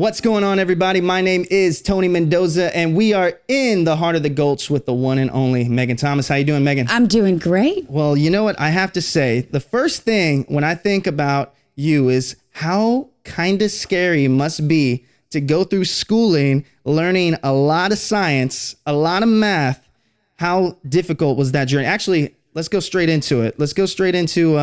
What's going on, everybody? My name is Tony Mendoza, and we are in the heart of the Gulch with the one and only Meaghan Thomas. How you doing, Meaghan? I'm doing great. Well, you know what? I have to say, the first thing when I think about you is how kind of scary it must be to go through schooling, learning a lot of science, a lot of math. How difficult was that journey? Actually, let's go straight into it. Let's go straight into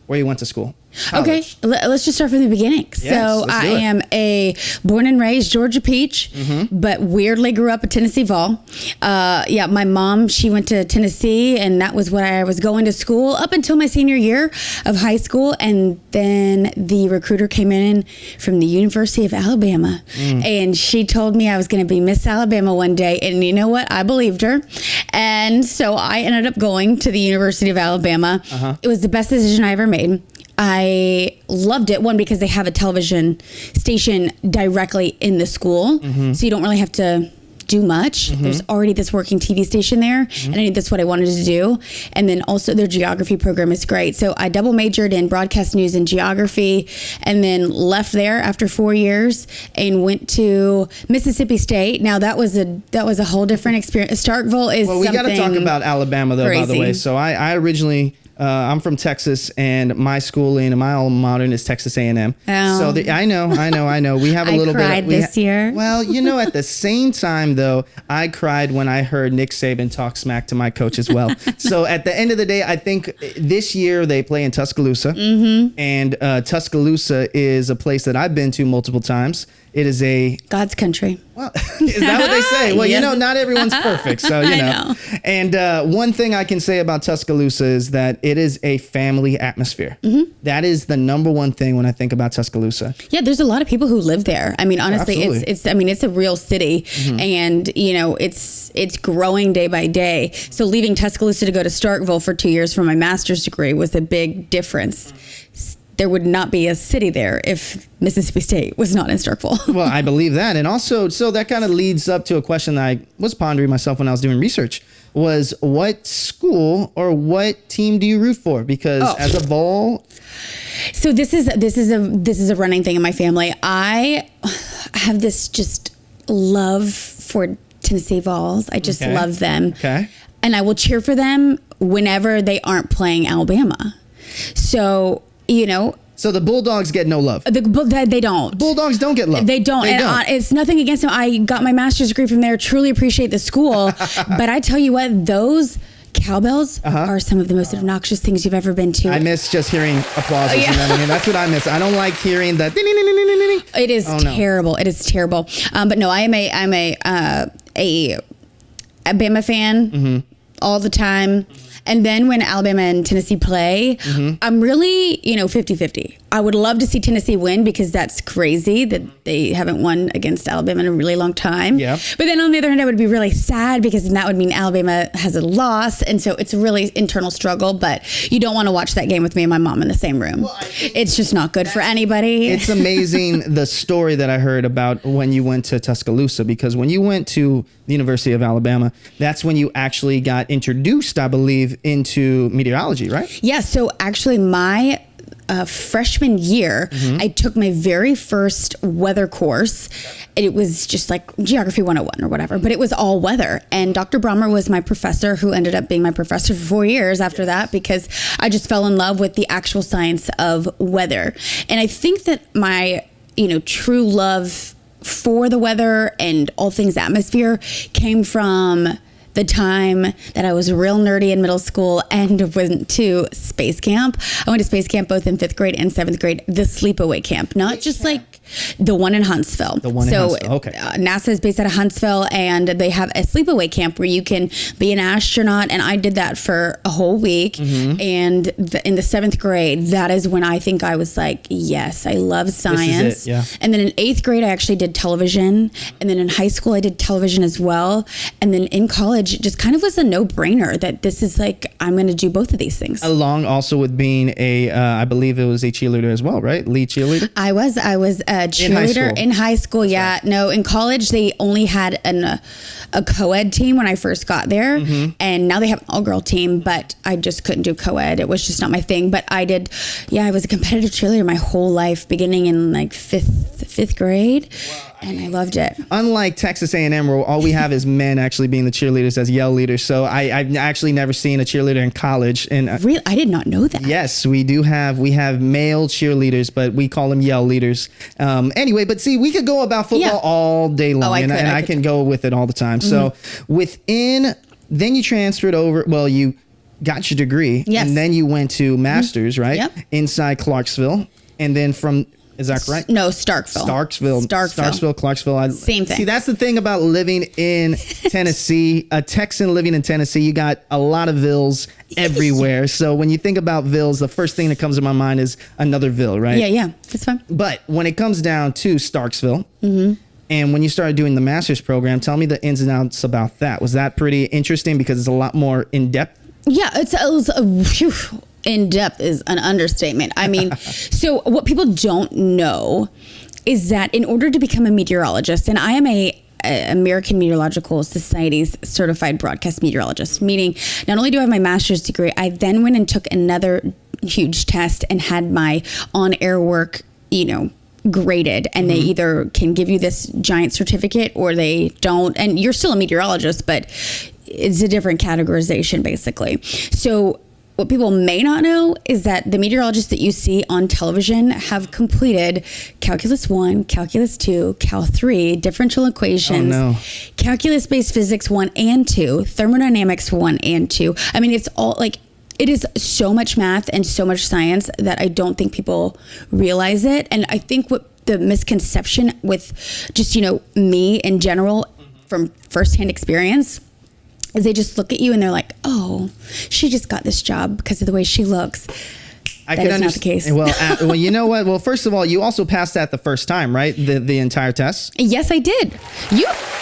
where you went to school. College. Okay, let's just start from the beginning. Yes, so I am a born and raised Georgia peach, but weirdly grew up at Tennessee Vol. My mom, she went to Tennessee, and that was when I was going to school up until my senior year of high school. And then the recruiter came in from the University of Alabama, and she told me I was going to be Miss Alabama one day. And you know what? I believed her. And so I ended up going to the University of Alabama. It was the best decision I ever made. I loved it, one, because they have a television station directly in the school, so you don't really have to do much. There's already this working TV station there, and I knew that's what I wanted to do. And then also their geography program is great. So I double majored in broadcast news and geography, and then left there after 4 years and went to Mississippi State. Now that was a whole different experience. Starkville is we got to talk about Alabama, though, crazy. by the way. So I originally... I'm from Texas, and my schooling and my alma mater is Texas A&M. Oh. So I know. We have a little bit. I cried this year. Well, at the same time, though, I cried when I heard Nick Saban talk smack to my coach as well. So at the end of the day, I think this year they play in Tuscaloosa, and Tuscaloosa is a place that I've been to multiple times. It is a God's country. Well, is that what they say? Well, Yes. not everyone's perfect. So, I know. And one thing I can say about Tuscaloosa is that it is a family atmosphere. That is the number one thing when I think about Tuscaloosa. Yeah, there's a lot of people who live there. I mean, honestly, Absolutely. it's a real city, and it's growing day by day. So leaving Tuscaloosa to go to Starkville for 2 years for my master's degree was a big difference. There would not be a city there if Mississippi State was not in Starkville. Well, I believe that. And also, so that kind of leads up to a question that I was pondering myself when I was doing research, was what school or what team do you root for? Because as a Vol... So this is a running thing in my family. I have this just love for Tennessee Vols. I just love them. Okay. And I will cheer for them whenever they aren't playing Alabama. So... So the Bulldogs get no love. They don't. Bulldogs don't get love. They don't. It's nothing against them. I got my master's degree from there. Truly appreciate the school. But I tell you what, those cowbells are some of the most obnoxious things you've ever been to. I miss just hearing applause. You know what I mean? That's what I miss. I don't like hearing that. It is terrible. It is terrible. But no, I'm a Alabama fan all the time. And then when Alabama and Tennessee play, I'm really, 50-50. I would love to see Tennessee win because that's crazy that they haven't won against Alabama in a really long time. Yeah. But then on the other hand, I would be really sad because that would mean Alabama has a loss. And so it's a really internal struggle, but you don't want to watch that game with me and my mom in the same room. Well, it's just not good for anybody. It's amazing the story that I heard about when you went to Tuscaloosa, because when you went to the University of Alabama, that's when you actually got introduced, I believe, into meteorology, right? Yeah. So actually my freshman year, I took my very first weather course. It was just like Geography 101 or whatever, but it was all weather. And Dr. Brommer was my professor, who ended up being my professor for 4 years after that, because I just fell in love with the actual science of weather. And I think that my, true love for the weather and all things atmosphere came from the time that I was real nerdy in middle school and went to space camp. I went to space camp both in 5th grade and 7th grade, the sleepaway camp, not just like the one in Huntsville. The one in Huntsville, okay. NASA is based out of Huntsville, and they have a sleepaway camp where you can be an astronaut, and I did that for a whole week. And in the 7th grade, that is when I think I was like, yes, I love science. This is it, yeah. And then in 8th grade, I actually did television, and then in high school, I did television as well. And then in college, it just kind of was a no-brainer that this is like I'm going to do both of these things. Along also with being I believe it was a cheerleader as well, right? Lead cheerleader? I was a cheerleader in high school. Yeah. Right. No, in college, they only had a co-ed team when I first got there. Mm-hmm. And now they have an all-girl team, but I just couldn't do co-ed. It was just not my thing. But I was a competitive cheerleader my whole life, beginning in like fifth grade. Wow. And I loved it. Unlike Texas A&M, where all we have is men actually being the cheerleaders as yell leaders. So I've actually never seen a cheerleader in college. And really, I did not know that. Yes, we have male cheerleaders, but we call them yell leaders. Anyway, but see, we could go about football all day long, I can go with it all the time. Mm-hmm. So then you transferred over. Well, you got your degree, yes, and then you went to master's, right? Yep. Inside Clarksville, and then from. Is that correct? No, Starkville, Clarksville. Same thing. See, that's the thing about living in Tennessee. A Texan living in Tennessee, you got a lot of vills everywhere. So when you think about vills, the first thing that comes to my mind is another ville, right? Yeah, that's fine. But when it comes down to Starkville, mm-hmm, and when you started doing the master's program, tell me the ins and outs about that. Was that pretty interesting because it's a lot more in depth? Yeah, it was in depth is an understatement. I mean, so what people don't know is that in order to become a meteorologist, and I am a American Meteorological Society's certified broadcast meteorologist, meaning not only do I have my master's degree, I then went and took another huge test and had my on-air work, graded, and mm-hmm, they either can give you this giant certificate or they don't, and you're still a meteorologist, but it's a different categorization basically. So what people may not know is that the meteorologists that you see on television have completed Calculus 1, Calculus 2, Cal 3, differential equations, calculus-based physics 1 and 2, thermodynamics 1 and 2. I mean, it's all it is so much math and so much science that I don't think people realize it. And I think what the misconception with just, me in general from firsthand experience is they just look at you and they're like, oh, she just got this job because of the way she looks. That is not the case. Well, you know what? Well, first of all, you also passed that the first time, right? The entire test? Yes, I did.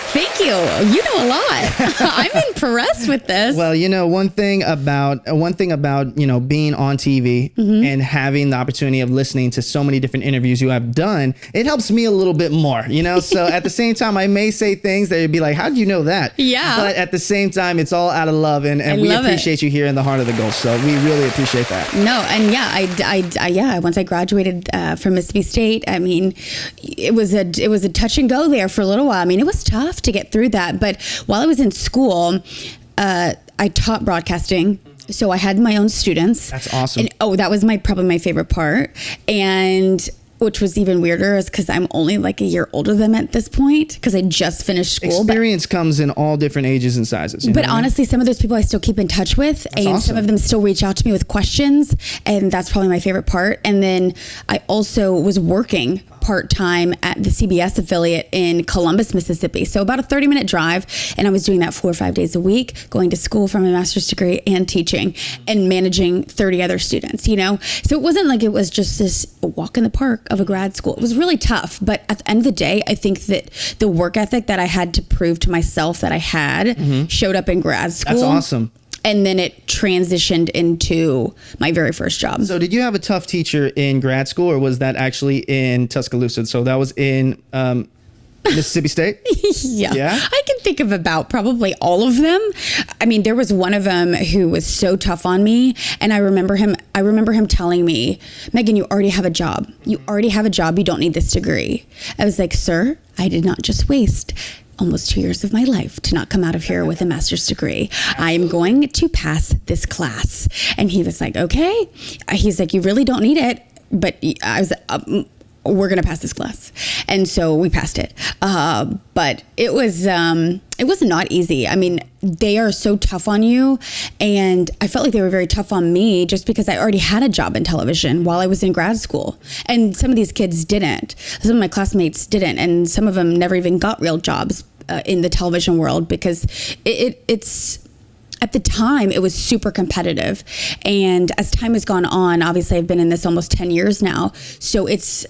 Thank you. You know a lot. I'm impressed with this. Well, one thing about being on TV, mm-hmm, and having the opportunity of listening to so many different interviews you have done, it helps me a little bit more, So at the same time, I may say things that would be like, how did you know that? Yeah. But at the same time, it's all out of love, and we appreciate you here in the heart of the Gulch. So we really appreciate that. No, and once I graduated from Mississippi State, I mean, it was a touch and go there for a little while. I mean, it was tough to get through that. But while I was in school, I taught broadcasting. So I had my own students. That's awesome. And, that was probably my favorite part. And which was even weirder is because I'm only like a year older than them at this point because I just finished school. Experience comes in all different ages and sizes. But honestly, some of those people I still keep in touch with, that's and awesome. Some of them still reach out to me with questions, and that's probably my favorite part. And then I also was working part-time at the CBS affiliate in Columbus, Mississippi. So about a 30-minute drive. And I was doing that 4 or 5 days a week, going to school for my master's degree and teaching and managing 30 other students, So it wasn't like it was just this walk in the park of a grad school. It was really tough. But at the end of the day, I think that the work ethic that I had to prove to myself that I had, mm-hmm, showed up in grad school. That's awesome. And then it transitioned into my very first job. So did you have a tough teacher in grad school, or was that actually in Tuscaloosa? So that was in Mississippi State? Yeah. I can think of about probably all of them. I mean, there was one of them who was so tough on me. And I remember him telling me, Meaghan, you already have a job. You already have a job. You don't need this degree. I was like, sir, I did not just waste almost 2 years of my life to not come out of here with a master's degree. I am going to pass this class. And he was like, okay. He's like, you really don't need it. But I was, we're going to pass this class. And so we passed it. But it was not easy. I mean, they are so tough on you. And I felt like they were very tough on me just because I already had a job in television while I was in grad school. And some of these kids didn't. Some of my classmates didn't. And some of them never even got real jobs in the television world because it's... At the time, it was super competitive. And as time has gone on, obviously I've been in this almost 10 years now. So it's,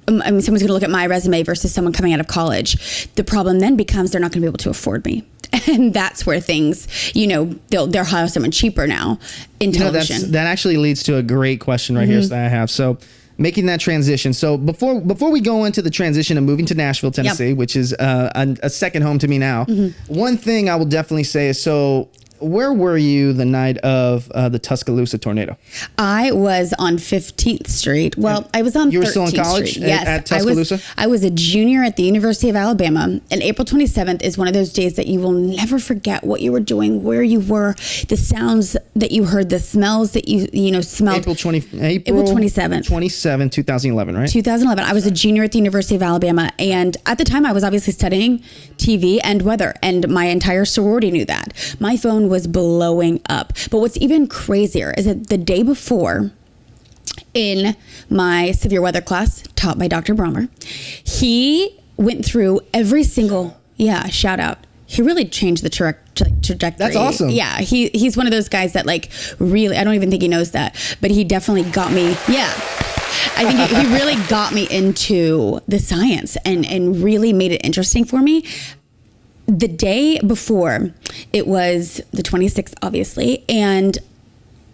someone's going to look at my resume versus someone coming out of college. The problem then becomes they're not going to be able to afford me. And that's where things, they'll hire someone cheaper now in television. That actually leads to a great question right here that I have. So making that transition. So before we go into the transition of moving to Nashville, Tennessee, which is a second home to me now, one thing I will definitely say is, so where were you the night of the Tuscaloosa tornado? I was on 15th Street. Well, I was on 13th Street. You were still in college at Tuscaloosa? I was a junior at the University of Alabama, and April 27th is one of those days that you will never forget what you were doing, where you were, the sounds that you heard, the smells that you smelled. April 27th. 2011, right? 2011. I was a junior at the University of Alabama, and at the time I was obviously studying TV and weather, and my entire sorority knew that. My phone was blowing up. But what's even crazier is that the day before, in my severe weather class taught by Dr. Brommer, he went through every single, shout out. He really changed the trajectory. That's awesome. Yeah, he's one of those guys that really, I don't even think he knows that, but he definitely got me. Yeah. I think he really got me into the science and really made it interesting for me. The day before, it was the 26th, obviously, and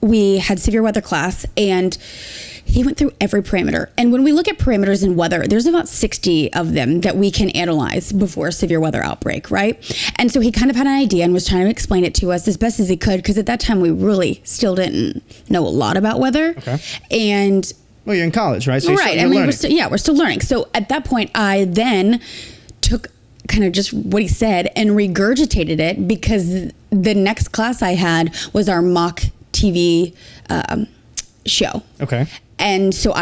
we had severe weather class, and he went through every parameter. And when we look at parameters in weather, there's about 60 of them that we can analyze before a severe weather outbreak, right? And so he kind of had an idea and was trying to explain it to us as best as he could, because at that time we really still didn't know a lot about weather. Okay. And well, you're in college, right? So right. You're learning. We're still learning. So at that point, I then took kind of just what he said and regurgitated it, because the next class I had was our mock TV show. Okay. And so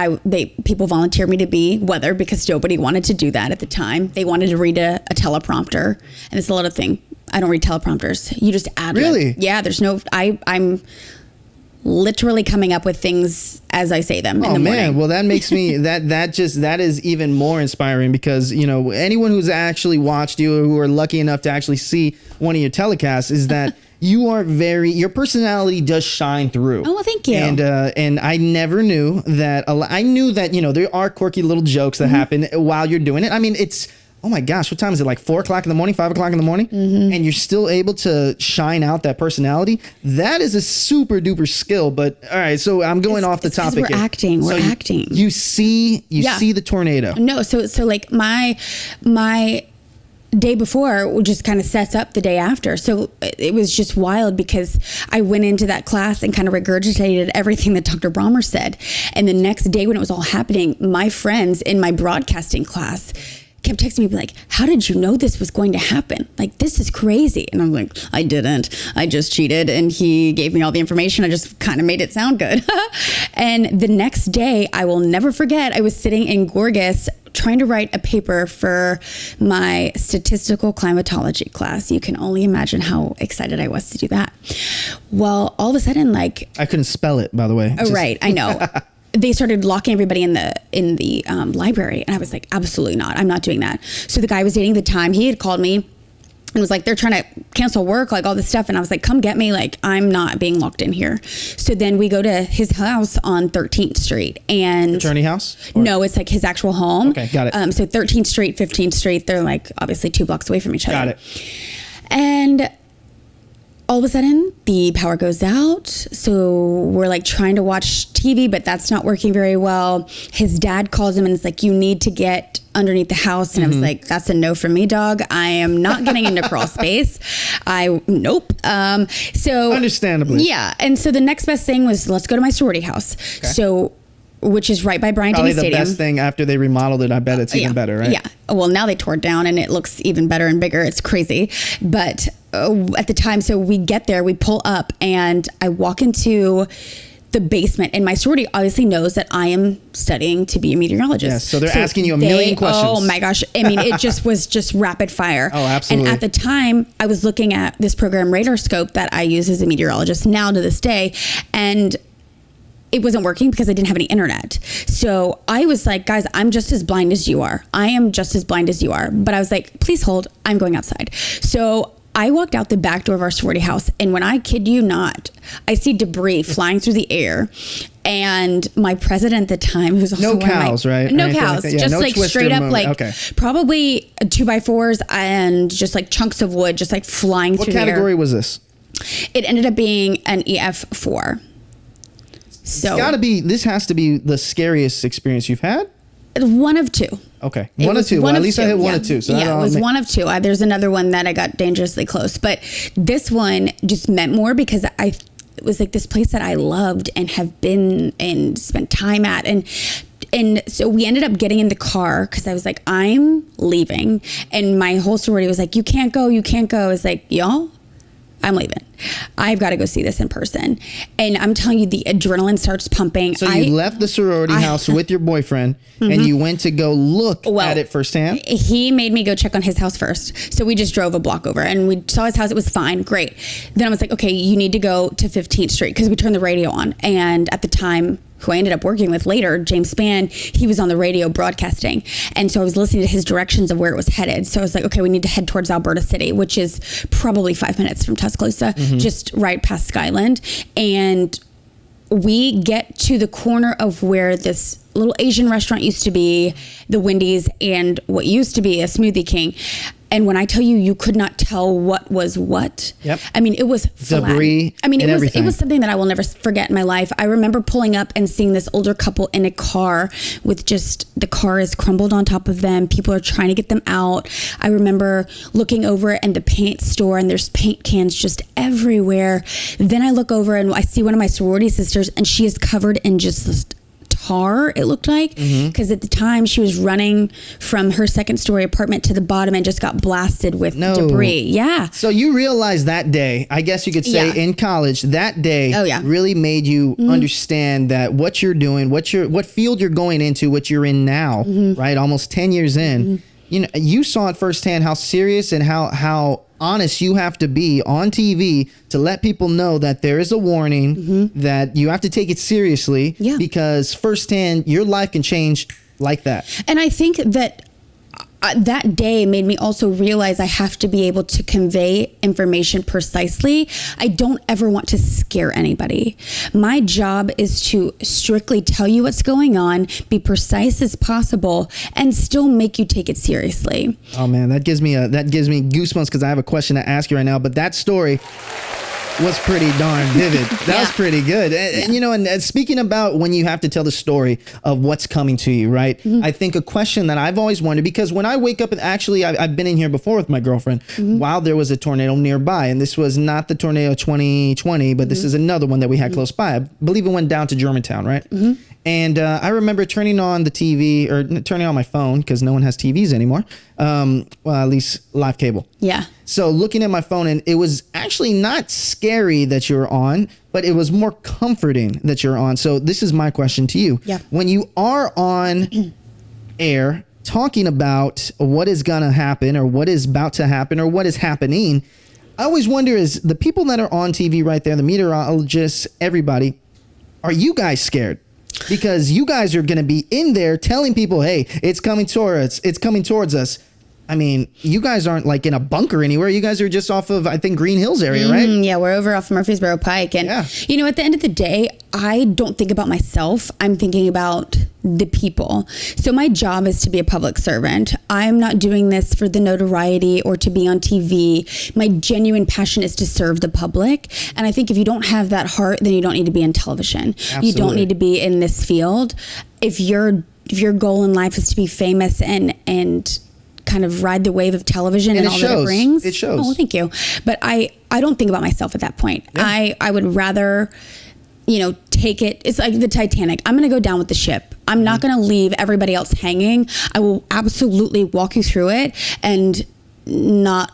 people volunteered me to be weather, because nobody wanted to do that at the time. They wanted to read a teleprompter, and it's a little thing. I don't read teleprompters. You just add. Really? Yeah. There's no. I'm literally coming up with things as I say them in the morning. Well, that makes me that is even more inspiring, because anyone who's actually watched you, or who are lucky enough to actually see one of your telecasts, is that you are your personality does shine through. Oh, well, thank you. And I never knew that. I knew that there are quirky little jokes that happen while you're doing it. I mean, it's, oh my gosh, what time is it? Like 4 o'clock in the morning, 5 o'clock in the morning? And you're still able to shine out that personality. That is a super duper skill. But all right, so I'm going off the topic. We're acting. We're acting. You see the tornado. No, so like my day before just kind of sets up the day after. So it was just wild, because I went into that class and kind of regurgitated everything that Dr. Brommer said. And the next day when it was all happening, my friends in my broadcasting class kept texting me like, how did you know this was going to happen? Like, this is crazy. And I'm like, I didn't. I just cheated, and he gave me all the information. I just kind of made it sound good. And the next day, I will never forget, I was sitting in Gorgas trying to write a paper for my statistical climatology class. You can only imagine how excited I was to do that. Well, all of a sudden, I couldn't spell it, by the way. Oh, right. I know. They started locking everybody in the library, and I was like, absolutely not. I'm not doing that. So the guy I was dating at the time, he had called me and was like, they're trying to cancel work, all this stuff. And I was like, come get me. I'm not being locked in here. So then we go to his house on 13th Street. And attorney house? No, it's his actual home. Okay, got it. So 13th Street, 15th Street, they're obviously 2 blocks away from each other. Got it. And all of a sudden, the power goes out. So we're trying to watch TV, but that's not working very well. His dad calls him and it's like, you need to get underneath the house. And I was like, that's a no from me, dog. I am not getting into crawl space. Nope. So understandably. Yeah. And so the next best thing was, let's go to my sorority house. Okay. So, which is right by Bryant-Denny Stadium. Probably the best thing after they remodeled it. I bet it's even better, right? Yeah. Well, now they tore it down and it looks even better and bigger. It's crazy. But at the time, so we get there, we pull up, and I walk into the basement, and my sorority obviously knows that I am studying to be a meteorologist. Yes, so they're asking you a million questions. Oh my gosh. I mean, it just was just rapid fire. Oh, absolutely. And at the time, I was looking at this program, Radar Scope, that I use as a meteorologist now to this day. And it wasn't working because I didn't have any internet. So I was like, guys, I'm just as blind as you are. I am just as blind as you are. But I was like, please hold. I'm going outside. So I walked out the back door of our sorority house, and when I kid you not, I see debris flying through the air. And my president at the time, who's also no cows, right? No cows, like just no like straight up, moment. like probably 2x4s and just like chunks of wood, just like flying through the air. What category was this? It ended up being an EF4. So this has to be the scariest experience you've had. One of two. Okay. One of two. Well, at least I hit one of two. So yeah, it was one of two. There's another one that I got dangerously close. But this one just meant more because it was like this place that I loved and have been and spent time at. And so we ended up getting in the car because I was like, I'm leaving. And my whole sorority was like, you can't go. You can't go. I was like, y'all, I'm leaving. I've got to go see this in person. And I'm telling you, the adrenaline starts pumping. So you left the sorority house with your boyfriend and you went to go look at it firsthand? He made me go check on his house first. So we just drove a block over and we saw his house. It was fine. Great. Then I was like, okay, you need to go to 15th Street because we turned the radio on. And at the time, who I ended up working with later, James Spann, he was on the radio broadcasting. And so I was listening to his directions of where it was headed. So I was like, okay, we need to head towards Alberta City, which is probably 5 minutes from Tuscaloosa, just right past Skyland. And we get to the corner of where this little Asian restaurant used to be, the Wendy's, and what used to be a Smoothie King. And when I tell you, you could not tell what was what. Yep. I mean, it was debris. I mean, it was everything. It was something that I will never forget in my life. I remember pulling up and seeing this older couple in a car with just the car is crumbled on top of them. People are trying to get them out. I remember looking over in the paint store and there's paint cans just everywhere. Then I look over and I see one of my sorority sisters and she is covered in just this tar, it looked like, because at the time she was running from her second story apartment to the bottom and just got blasted with debris. Yeah. So you realized that day, I guess you could say in college, that day really made you understand that what you're doing, what field you're going into, what you're in now, right? Almost 10 years in, you know, you saw it firsthand how serious and how honest you have to be on TV to let people know that there is a warning, that you have to take it seriously because firsthand your life can change like that. And I think that that day made me also realize I have to be able to convey information precisely. I don't ever want to scare anybody. My job is to strictly tell you what's going on, be precise as possible, and still make you take it seriously. Oh man, that gives me goosebumps because I have a question to ask you right now. But that story was pretty darn vivid. That was pretty good. And you know, and speaking about when you have to tell the story of what's coming to you, right? I think a question that I've always wondered, because when I wake up, and actually I've been in here before with my girlfriend while there was a tornado nearby, and this was not the tornado 2020, but this is another one that we had close by. I believe it went down to Germantown, right? And I remember turning on the TV or turning on my phone because no one has TVs anymore. Well, at least live cable. Yeah. So looking at my phone, and it was actually not scary that you're on, but it was more comforting that you're on. So this is my question to you. Yeah. When you are on air talking about what is going to happen or what is about to happen or what is happening, I always wonder is the people that are on TV right there, the meteorologists, everybody, are you guys scared? Because you guys are going to be in there telling people, hey, it's coming towards us. I mean, you guys aren't like in a bunker anywhere. You guys are just off of, I think, Green Hills area, right? Yeah, we're over off Murfreesboro Pike. And, you know, at the end of the day, I don't think about myself. I'm thinking about the people. So my job is to be a public servant. I'm not doing this for the notoriety or to be on TV. My genuine passion is to serve the public. And I think if you don't have that heart, then you don't need to be in television. Absolutely. You don't need to be in this field. If your goal in life is to be famous and kind of ride the wave of television and all that it brings. It shows. Oh, thank you. But I don't think about myself at that point. Yeah. I would rather, you know, take it. It's like the Titanic. I'm going to go down with the ship. I'm not going to leave everybody else hanging. I will absolutely walk you through it and I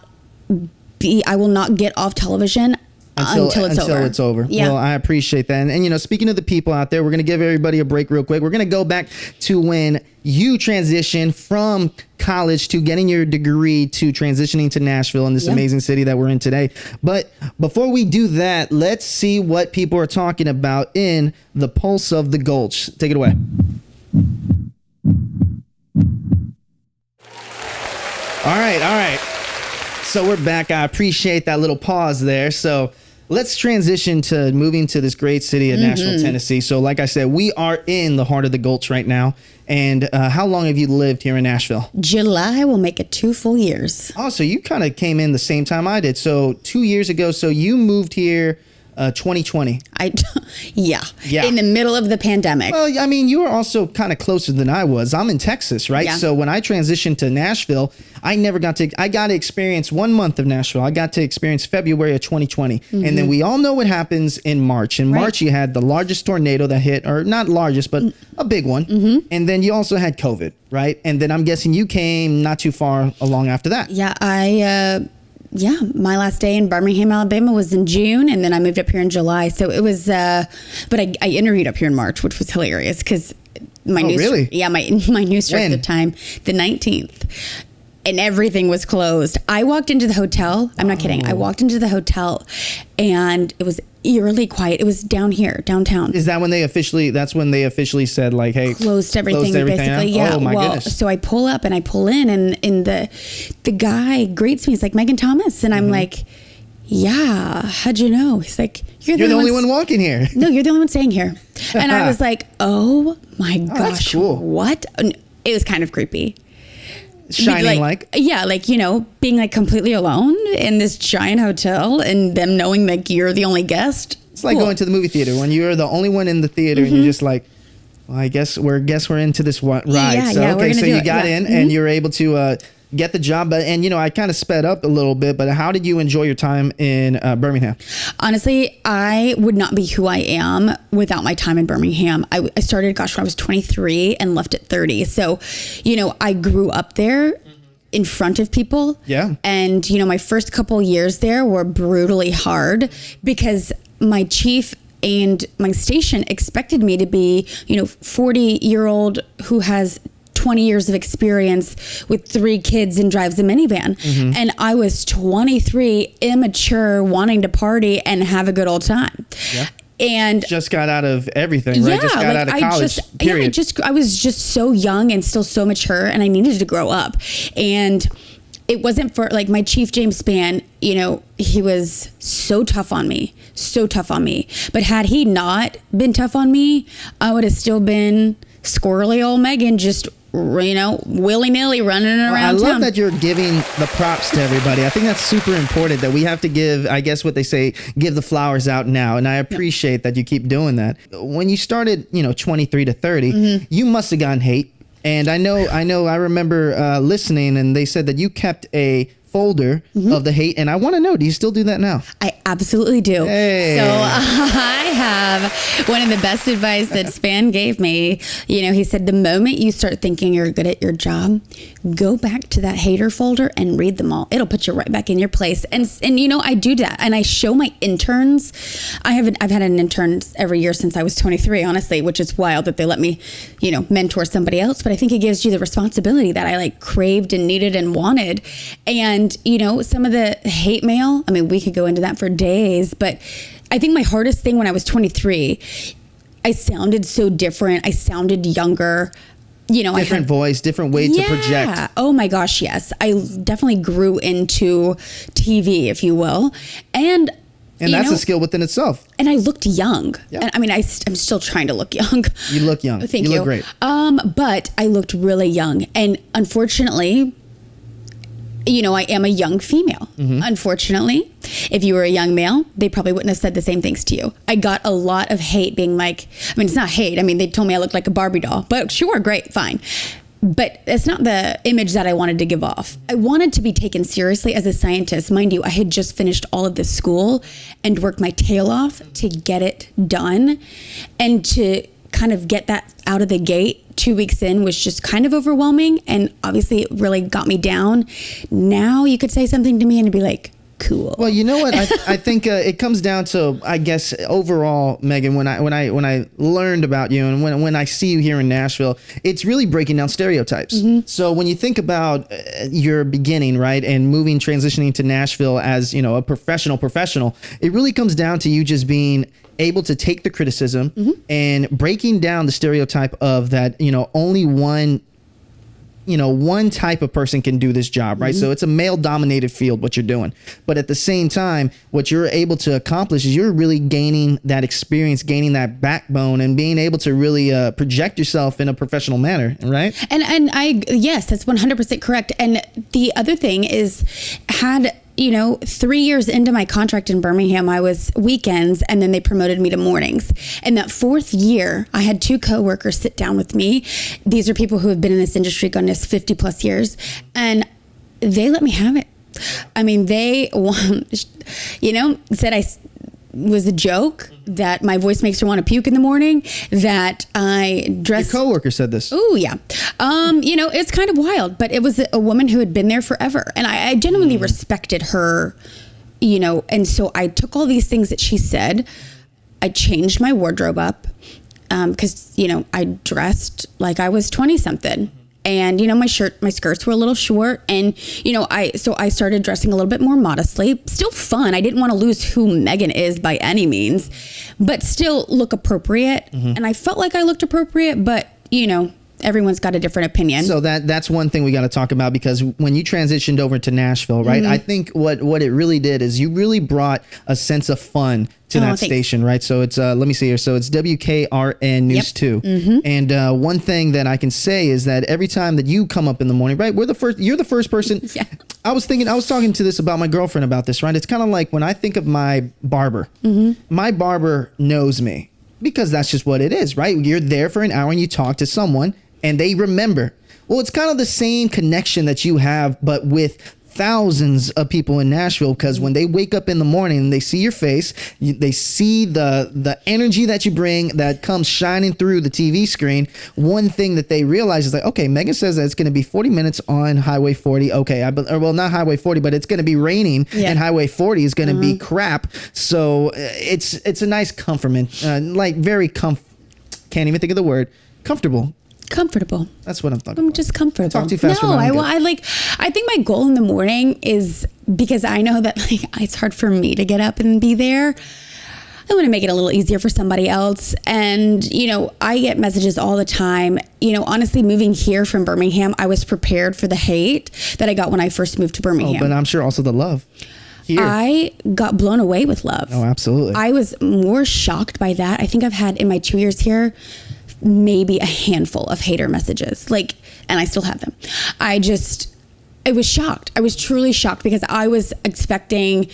will not get off television until it's over. Yeah. Well, I appreciate that. And, you know, speaking of the people out there, we're going to give everybody a break real quick. We're going to go back to when you transitioned from college to getting your degree to transitioning to Nashville in this amazing city that we're in today. But before we do that, let's see what people are talking about in the Pulse of the Gulch. Take it away. All right. So we're back. I appreciate that little pause there. So let's transition to moving to this great city of Nashville, Tennessee. So like I said, we are in the heart of the Gulch right now. And how long have you lived here in Nashville? July will make it 2 full years. Oh, so you kind of came in the same time I did. So 2 years ago. So you moved here 2020. Yeah. In the middle of the pandemic. Well, I mean, you were also kind of closer than I was. I'm in Texas, right? Yeah. So when I transitioned to Nashville, I got to experience 1 month of Nashville. I got to experience February of 2020. And then we all know what happens in March. In March, you had the largest tornado that hit, or not largest, but a big one. And then you also had COVID, right? And then I'm guessing you came not too far along after that. Yeah, my last day in Birmingham, Alabama was in June, and then I moved up here in July. So it was, but I interviewed up here in March, which was hilarious because my news, really? Yeah, my news story at the time, the 19th, and everything was closed. I walked into the hotel. I'm not kidding. I walked into the hotel, and it was eerily quiet. It was down here, downtown. Is that when they officially said, like, hey, closed everything basically? Now? Yeah. Oh my goodness. So I pull up and I pull in, and the guy greets me. He's like, Meaghan Thomas, and I'm like, yeah, how'd you know? He's like, you're the only one walking here. No, you're the only one staying here. And I was like, oh my gosh, that's cool. What? It was kind of creepy. Shining being like completely alone in this giant hotel and them knowing like you're the only guest. It's like going to the movie theater when you're the only one in the theater and you're just like, well, I guess we're into this ride. So you got in and you're able to get the job. And, I kind of sped up a little bit, but how did you enjoy your time in Birmingham? Honestly, I would not be who I am without my time in Birmingham. I started, when I was 23 and left at 30. So, I grew up there in front of people. Yeah. And, my first couple years there were brutally hard because my chief and my station expected me to be, 40-year-old who has 20 years of experience with 3 kids and drives a minivan. And I was 23, immature, wanting to party and have a good old time. Yeah. And just got out of everything, right? Just got out of college, period. I was just so young and still so mature, and I needed to grow up. And it wasn't for like my chief, James Spann, he was so tough on me. But had he not been tough on me, I would have still been squirrely old Meaghan, just willy-nilly running around I love town. that you're giving the props to everybody. I think that's super important that we have to give, I guess what they say, give the flowers out now. And I appreciate that you keep doing that. When you started, 23 to 30, you must have gotten hate. And I remember listening, and they said that you kept a folder of the hate, and I want to know, do you still do that now? I absolutely do. Hey. So I have one of the best advice that Spann gave me. He said, the moment you start thinking you're good at your job, go back to that hater folder and read them all. It'll put you right back in your place. And I do that, and I show my interns. I've had an intern every year since I was 23, honestly, which is wild that they let me, mentor somebody else. But I think it gives you the responsibility that I craved and needed and wanted. And some of the hate mail, I mean, we could go into that for days, but I think my hardest thing when I was 23, I sounded so different. I sounded younger. Different voice, different way to project. Oh my gosh, yes. I definitely grew into TV, if you will. And that's a skill within itself. And I looked young. Yeah. And I mean, I'm still trying to look young. You look young. Thank you. You look great. But I looked really young. And unfortunately, I am a young female. Unfortunately, if you were a young male, they probably wouldn't have said the same things to you. I got a lot of hate being like, it's not hate. I mean, they told me I looked like a Barbie doll, but sure, great, fine. But it's not the image that I wanted to give off. I wanted to be taken seriously as a scientist. Mind you, I had just finished all of this school and worked my tail off to get it done. And to kind of get that out of the gate 2 weeks in was just kind of overwhelming, and obviously it really got me down. Now you could say something to me and it'd be like, cool. Well, you know what? I think it comes down to, I guess, overall, Meaghan, when I learned about you and when I see you here in Nashville, it's really breaking down stereotypes. So when you think about your beginning, right, and transitioning to Nashville as, a professional, it really comes down to you just being able to take the criticism and breaking down the stereotype of that, only one one type of person can do this job, right? So it's a male dominated field, what you're doing. But at the same time, what you're able to accomplish is you're really gaining that experience, gaining that backbone, and being able to really project yourself in a professional manner, right? And yes, that's 100% correct. And the other thing is, 3 years into my contract in Birmingham, I was weekends, and then they promoted me to mornings. And that 4th year, I had 2 coworkers sit down with me. These are people who have been in this industry, goodness, 50 plus years. And they let me have it. I mean, they, said I was a joke, that my voice makes her want to puke in the morning, that I dress. Your coworker said this. Oh, yeah. It's kind of wild, but it was a woman who had been there forever. And I genuinely respected her, and so I took all these things that she said. I changed my wardrobe up because, I dressed like I was 20 something. And, my skirts were a little short. And, I started dressing a little bit more modestly. Still fun. I didn't want to lose who Meaghan is by any means, but still look appropriate. And I felt like I looked appropriate, but, everyone's got a different opinion. So that's one thing we got to talk about, because when you transitioned over to Nashville, right? I think what it really did is you really brought a sense of fun to that station, right? So it's let me see here. So it's WKRN News 2. And one thing that I can say is that every time that you come up in the morning, right? You're the first person. Yeah. I was talking to this about my girlfriend about this, right? It's kind of like when I think of my barber, my barber knows me, because that's just what it is, right? You're there for an hour and you talk to someone and they remember. Well, it's kind of the same connection that you have, but with thousands of people in Nashville, because when they wake up in the morning and they see your face, they see the energy that you bring that comes shining through the TV screen. One thing that they realize is like, okay, Meaghan says that it's going to be 40 minutes on Highway 40. Okay, well, not Highway 40, but it's going to be raining, and Highway 40 is going to be crap. So it's a nice comfortment, can't even think of the word, comfortable. Comfortable. That's what I'm talking I'm about. just comfortable. I talk too fast. No, I think my goal in the morning is, because I know that it's hard for me to get up and be there, I want to make it a little easier for somebody else. And, I get messages all the time. Honestly, moving here from Birmingham, I was prepared for the hate that I got when I first moved to Birmingham. Oh, but I'm sure also the love. Here. I got blown away with love. Oh, absolutely. I was more shocked by that. I think I've had, in my 2 years here, maybe a handful of hater messages, and I still have them. I was shocked. I was truly shocked, because I was expecting,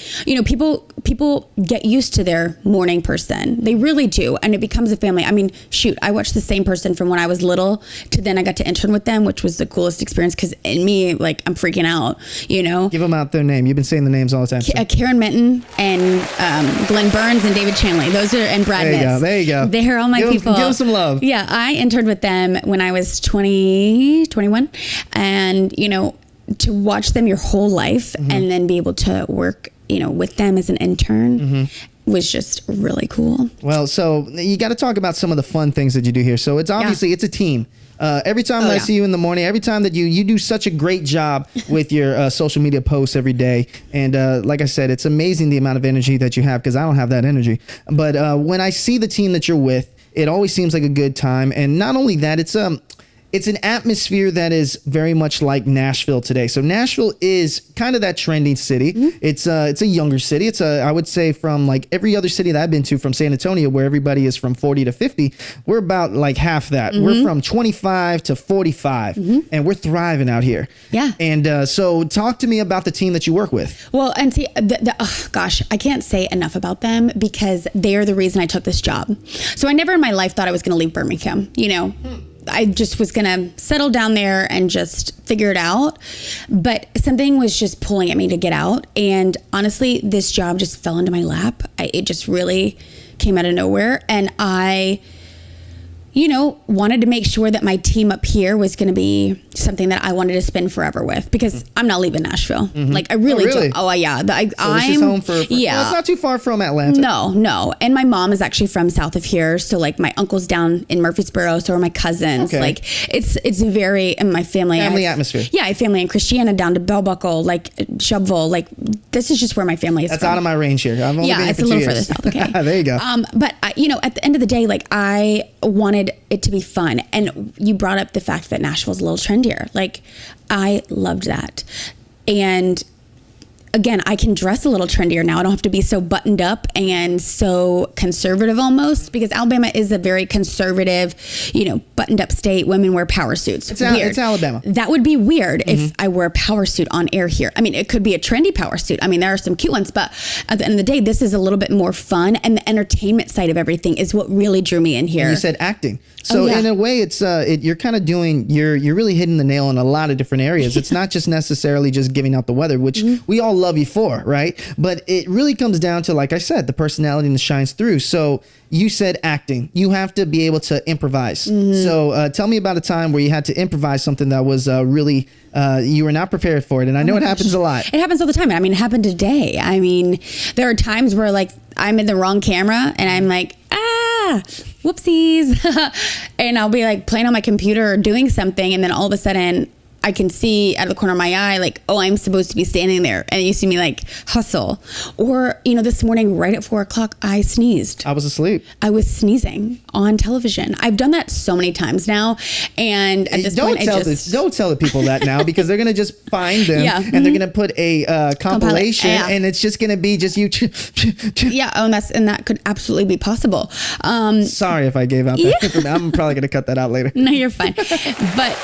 people get used to their morning person. They really do. And it becomes a family. I mean, shoot, I watched the same person from when I was little to then I got to intern with them, which was the coolest experience, because in me, I'm freaking out, Give them out their name. You've been saying the names all the time. So. Karen Minton and Glenn Burns and David Chanley. Those are, and Brad Mitz. There you go. They're all my people. Give them some love. Yeah, I interned with them when I was 21. And, to watch them your whole life and then be able to work, with them as an intern was just really cool. Well, so you got to talk about some of the fun things that you do here. So it's obviously it's a team. Every time I see you in the morning, every time that you do such a great job with your social media posts every day. And like I said, it's amazing the amount of energy that you have, because I don't have that energy. But when I see the team that you're with, it always seems like a good time. And not only that, it's an atmosphere that is very much like Nashville today. So Nashville is kind of that trending city. It's a younger city. I would say, from like every other city that I've been to, from San Antonio, where everybody is from 40 to 50, we're about like half that. We're from 25 to 45, and we're thriving out here. Yeah. And so talk to me about the team that you work with. Well, and see, I can't say enough about them, because they are the reason I took this job. So I never in my life thought I was going to leave Birmingham, I just was going to settle down there and just figure it out. But something was just pulling at me to get out. And honestly, this job just fell into my lap. It just really came out of nowhere. And I, wanted to make sure that my team up here was going to be something that I wanted to spend forever with, because I'm not leaving Nashville. I really do. Oh, yeah. So this is home for well, it's not too far from Atlanta. No. And my mom is actually from south of here. So my uncle's down in Murfreesboro. So are my cousins. Okay. It's very, and my family. Atmosphere. Yeah. I have family in Christiana, down to Bell Buckle, Shoveville. This is just where my family is That's from. out of my range here. I've only been here it's for a 2 little years. further south. Okay. There you go. But at the end of the day, I wanted it to be fun. And you brought up the fact that Nashville's a little trendier. Like, I loved that. And again, I can dress a little trendier now. I don't have to be so buttoned up and so conservative almost, because Alabama is a very conservative, buttoned up state. Women wear power suits. It's Alabama. That would be weird if I wore a power suit on air here. I mean, it could be a trendy power suit. I mean, there are some cute ones, but at the end of the day, this is a little bit more fun. And the entertainment side of everything is what really drew me in here. You said acting. So in a way, it's you're kind of you're really hitting the nail in a lot of different areas. It's not just necessarily just giving out the weather, which we all love you for, right? But it really comes down to, like I said, the personality and the shines through. So you said acting. You have to be able to improvise. So tell me about a time where you had to improvise something that was really, you were not prepared for it. And I know it happens a lot. It happens all the time. I mean, it happened today. I mean, there are times where like I'm in the wrong camera and I'm like, whoopsies. And I'll be like playing on my computer or doing something. And then all of a sudden I can see out of the corner of my eye, like, oh, I'm supposed to be standing there. And you see me like hustle. Or, this morning, right at 4:00, I sneezed. I was asleep. I was sneezing on television. I've done that so many times now. And at this point, don't tell the people that now, because they're going to just find them and they're going to put a compilation and it's just going to be just you. And that could absolutely be possible. Sorry if I gave out that information. I'm probably going to cut that out later. No, you're fine. But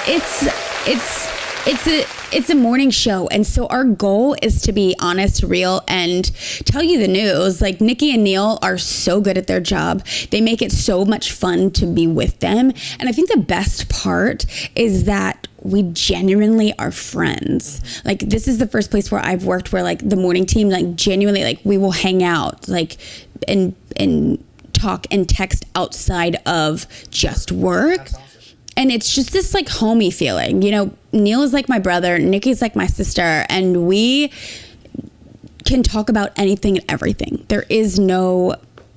it's a morning show, and so our goal is to be honest, real, and tell you the news. Like, Nikki and Neil are so good at their job. They make it so much fun to be with them. And I think the best part is that we genuinely are friends. Like, this is the first place where I've worked where like the morning team, like genuinely, like we will hang out, like and talk and text outside of just work. And it's just this like homey feeling. Neil is like my brother, Nikki's like my sister, and we can talk about anything and everything.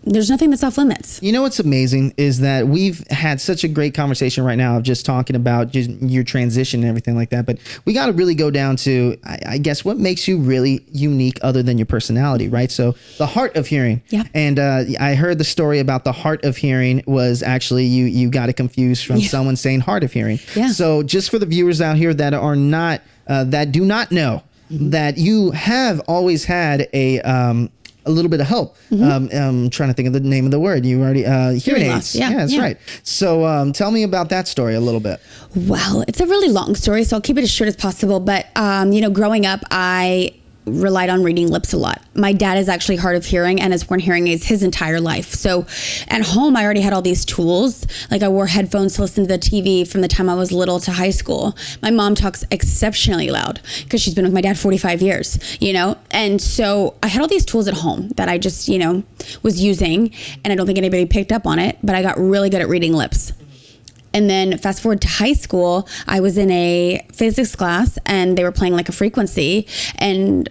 There's nothing that's off limits. You know what's amazing is that we've had such a great conversation right now of just talking about just your transition and everything like that. But we got to really go down to, I guess, what makes you really unique other than your personality, right? So the heart of hearing. Yeah. And I heard the story about the heart of hearing was actually you got it confused from someone saying hard of hearing. Yeah. So just for the viewers out here that are not, that do not know that you have always had a little bit of help. I'm trying to think of the name of the word. You already, hearing aids. Yeah, that's right. So tell me about that story a little bit. Well, it's a really long story, so I'll keep it as short as possible. But, growing up, I relied on reading lips a lot. My dad is actually hard of hearing and has worn hearing aids his entire life. So at home, I already had all these tools. Like, I wore headphones to listen to the TV from the time I was little to high school. My mom talks exceptionally loud because she's been with my dad 45 years, And so I had all these tools at home that I just, was using. And I don't think anybody picked up on it, but I got really good at reading lips. And then fast forward to high school, I was in a physics class and they were playing like a frequency and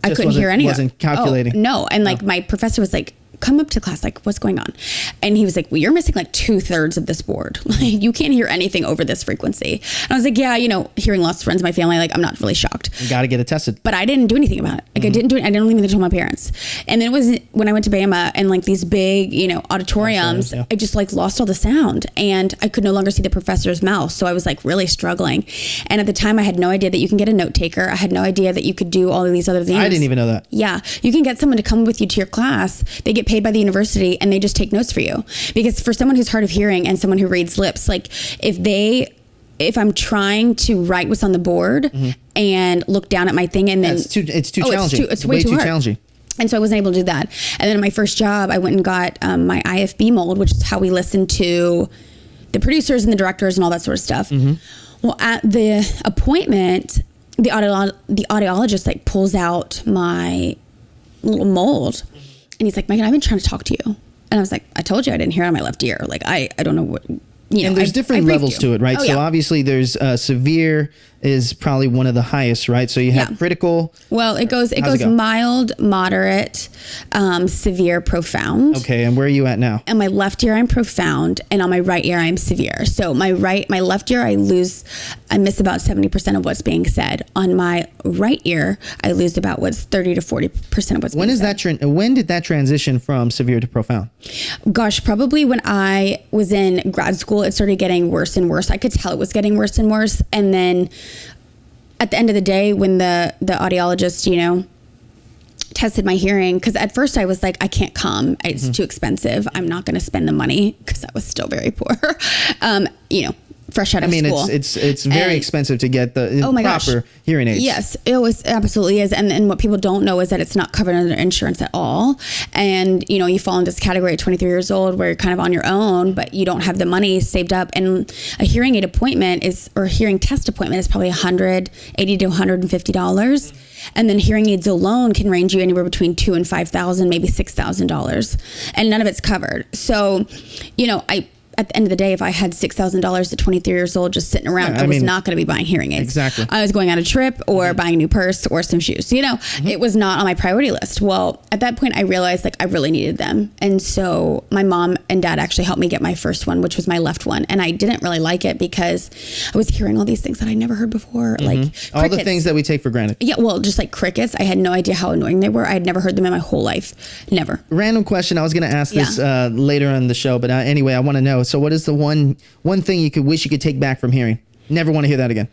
I couldn't hear anything. Wasn't calculating. Oh, no. And like my professor was like, come up to class, like, what's going on? And he was like, well, you're missing like 2/3 of this board. Like, you can't hear anything over this frequency. And I was like, yeah, hearing loss runs my family. Like, I'm not really shocked. You got to get it tested. But I didn't do anything about it. Like, I didn't even tell my parents. And then it was when I went to Bama and like these big, auditoriums, I just like lost all the sound and I could no longer see the professor's mouth. So I was like really struggling. And at the time I had no idea that you can get a note taker. I had no idea that you could do all of these other things. I didn't even know that. Yeah. You can get someone to come with you to your class. They get paid by the university and they just take notes for you. Because for someone who's hard of hearing and someone who reads lips, like if I'm trying to write what's on the board and look down at my thing and then it's too challenging. It's way too hard. Challenging. And so I wasn't able to do that. And then in my first job, I went and got my IFB mold, which is how we listen to the producers and the directors and all that sort of stuff. Well, at the appointment, the audiologist like pulls out my little mold. And he's like, Meaghan, I've been trying to talk to you. And I was like, I told you I didn't hear it on my left ear. Like, I don't know what, and there's different levels to it, right? Oh, so obviously there's severe is probably one of the highest, right? So you have critical. Well, it goes mild, moderate, severe, profound. Okay, and where are you at now? On my left ear, I'm profound, and on my right ear, I'm severe. So my left ear, I miss about 70% of what's being said. On my right ear, I lose about 30 to 40% of what's being said. When did that transition from severe to profound? Gosh, probably when I was in grad school, it started getting worse and worse. I could tell it was getting worse and worse. And then at the end of the day, when the audiologist, tested my hearing, because at first I was like, I can't come. It's too expensive. I'm not going to spend the money, because I was still very poor. Fresh out of school. It's very expensive to get the proper hearing aids. Yes, it absolutely is. And what people don't know is that it's not covered under insurance at all. And, you fall in this category at 23 years old where you're kind of on your own, but you don't have the money saved up. And a hearing aid appointment or hearing test appointment is probably $180 to $150. And then hearing aids alone can range you anywhere between $2,000 and $5,000, maybe $6,000. And none of it's covered. So, at the end of the day, if I had $6,000 at 23 years old just sitting around, I was not going to be buying hearing aids. Exactly. I was going on a trip or buying a new purse or some shoes. It was not on my priority list. Well, at that point, I realized I really needed them. And so my mom and dad actually helped me get my first one, which was my left one. And I didn't really like it because I was hearing all these things that I never heard before, like crickets. All the things that we take for granted. Yeah, well, just like crickets. I had no idea how annoying they were. I had never heard them in my whole life. Never. Random question. I was going to ask this later on the show, but anyway, I want to know. So what is the one thing you could wish you could take back from hearing? Never want to hear that again.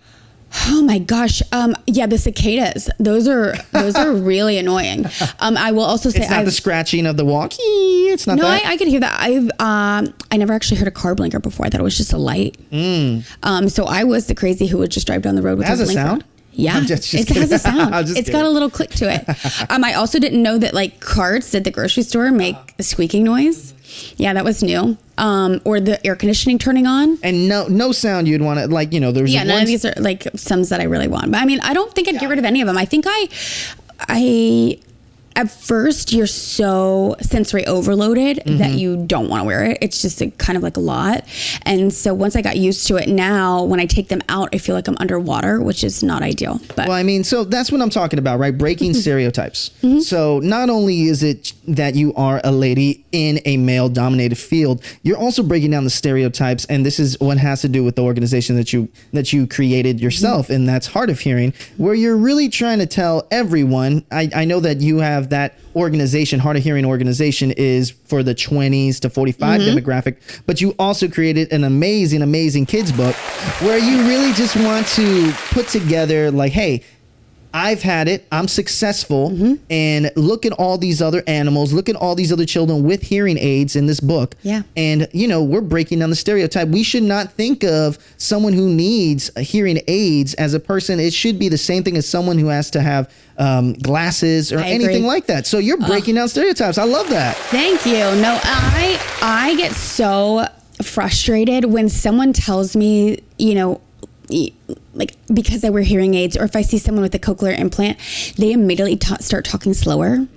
Oh my gosh. The cicadas. Those are really annoying. I will also say it's not the scratching of the walkie. It's not that. I could hear that. I never actually heard a car blinker before. I thought it was just a light. So I was the crazy who would just drive down the road with a blinker. Has a sound? Yeah, it has a sound. It's got a little click to it. I also didn't know that carts at the grocery store make a squeaking noise. Yeah, that was new. Or the air conditioning turning on. And no sound you'd want to, there's none of these are some that I really want. But I don't think I'd get rid of any of them. I think at first you're so sensory overloaded that you don't want to wear it. It's just kind of like a lot. And so once I got used to it, now when I take them out, I feel like I'm underwater, which is not ideal. But so that's what I'm talking about, right? Breaking stereotypes. So not only is it that you are a lady in a male dominated field, you're also breaking down the stereotypes. And this is what has to do with the organization that you created yourself. And that's Hard of Hearing, where you're really trying to tell everyone. I know that you have that organization, Hard of Hearing organization, is for the 20s to 45 demographic, but you also created an amazing kids book where you really just want to put together hey, I've had it, I'm successful, and look at all these other animals, look at all these other children with hearing aids in this book. Yeah. And, we're breaking down the stereotype. We should not think of someone who needs hearing aids as a person. It should be the same thing as someone who has to have glasses or anything like that. So you're breaking down stereotypes. I love that. Thank you. No, I get so frustrated when someone tells me, because I wear hearing aids, or if I see someone with a cochlear implant, they immediately start talking slower.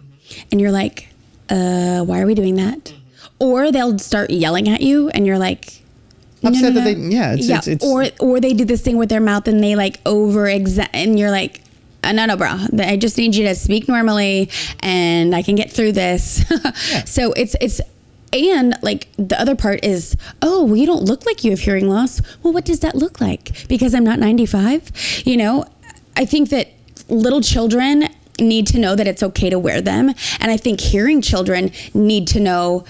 And you're like, why are we doing that? Or they'll start yelling at you and you're like, upset that they, it's or they do this thing with their mouth and they and you're like, no, bro, I just need you to speak normally and I can get through this. So it's and the other part is, you don't look like you have hearing loss. Well, what does that look like? Because I'm not 95. I think that little children need to know that it's okay to wear them. And I think hearing children need to know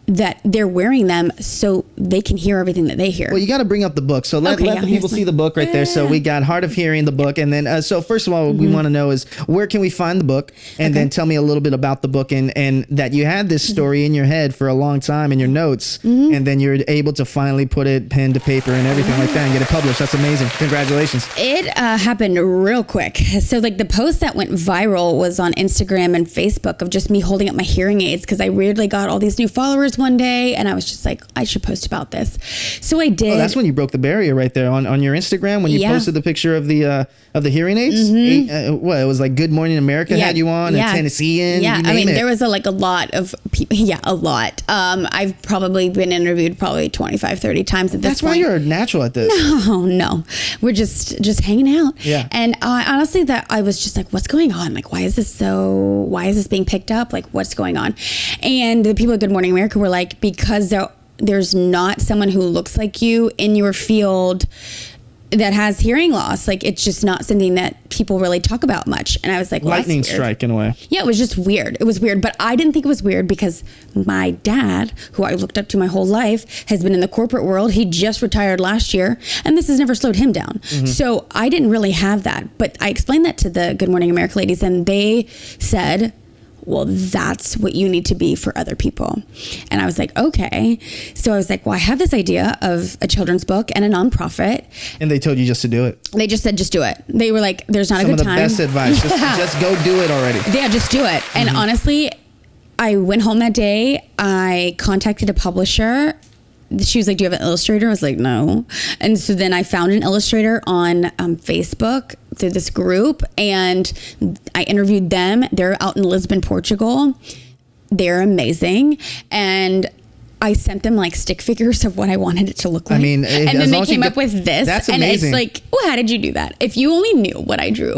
that they're wearing them so they can hear everything that they hear. Well, you got to bring up the book. So let the people see the book right there. So we got Hard of Hearing, the book. And then, so first of all, we want to know is where can we find the book? And then tell me a little bit about the book and that you had this story in your head for a long time in your notes. And then you're able to finally put it pen to paper and everything like that and get it published. That's amazing. Congratulations. It happened real quick. So the post that went viral was on Instagram and Facebook of just me holding up my hearing aids because I weirdly got all these new followers photos one day, and I was just like, I should post about this. So I did. Oh, that's when you broke the barrier right there on your Instagram when you posted the picture of the hearing aids. It was like Good Morning America had you on, and Tennessean. Yeah, I mean, there was a lot of people. Yeah, a lot. I've probably been interviewed 25, 30 times at this point. That's why you're natural at this. No. We're just hanging out. Yeah. And honestly, that I was just like, what's going on? Like, why is this being picked up? Like, what's going on? And the people at Good Morning America were like, because there's not someone who looks like you in your field that has hearing loss. Like, it's just not something that people really talk about much. And I was like, well, lightning strike in a way. Yeah, it was just weird. It was weird, but I didn't think it was weird because my dad, who I looked up to my whole life, has been in the corporate world. He just retired last year, and this has never slowed him down. So I didn't really have that, but I explained that to the Good Morning America ladies, and they said, well, that's what you need to be for other people. And I was like, okay. So I was like, well, I have this idea of a children's book and a nonprofit. And they told you just to do it. They just said, just do it. They were like, there's not a good time. Some of the best advice. Just go do it already. Yeah, just do it. And honestly, I went home that day. I contacted a publisher. She was like, do you have an illustrator? I was like, no. And so then I found an illustrator on Facebook through this group, and I interviewed them. They're out in Lisbon, Portugal. They're amazing. And I sent them like stick figures of what I wanted it to look like. I mean, and then they came up with this. That's and amazing. it's like, well, how did you do that? If you only knew what I drew.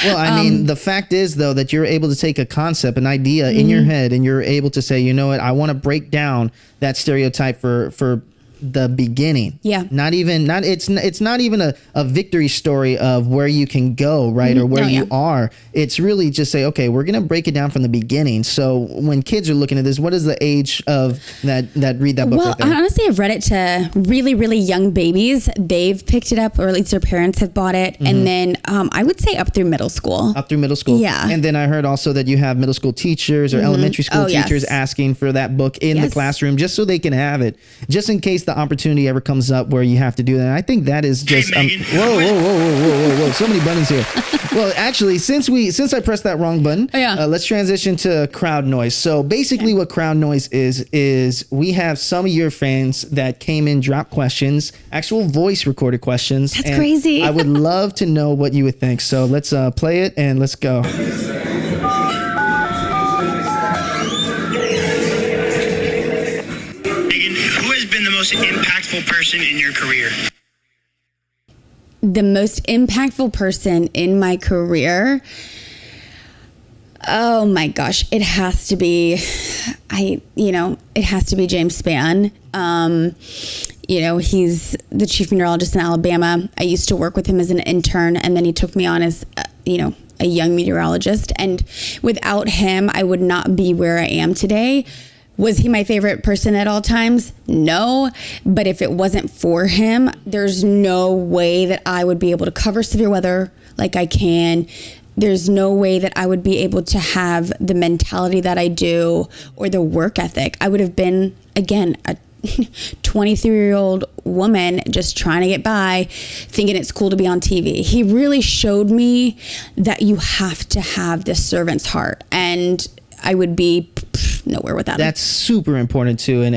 Well, I mean, the fact is, though, that you're able to take a concept, an idea in your head, and you're able to say, you know what, I want to break down that stereotype for the beginning. Yeah. It's not even a victory story of where you can go, right? Or where you are. It's really just say, okay, we're going to break it down from the beginning. So when kids are looking at this, what is the age of that read that book? Well, right there? honestly, I've read it to really, really young babies. They've picked it up, or at least their parents have bought it. And then I would say up through middle school. Up through middle school. Yeah. And then I heard also that you have middle school teachers or elementary school teachers asking for that book in the classroom just so they can have it, just in case the opportunity ever comes up where you have to do that. And I think that is just whoa, so many buttons here. Well, actually, since I pressed that wrong button, let's transition to crowd noise. So basically what crowd noise is we have some of your fans that came in, drop questions, actual voice recorded questions. That's crazy. I would love to know what you would think. So let's play it and let's go. Been the most impactful person in your career? The most impactful person in my career? Oh my gosh, it has to be, it has to be James Spann. He's the chief meteorologist in Alabama. I used to work with him as an intern, and then he took me on as, a young meteorologist. And without him, I would not be where I am today. Was he my favorite person at all times? No. But if it wasn't for him, there's no way that I would be able to cover severe weather like I can. There's no way that I would be able to have the mentality that I do or the work ethic. I would have been, again, a 23-year-old woman just trying to get by, thinking it's cool to be on TV. He really showed me that you have to have this servant's heart, and I would be nowhere without That's super important too, and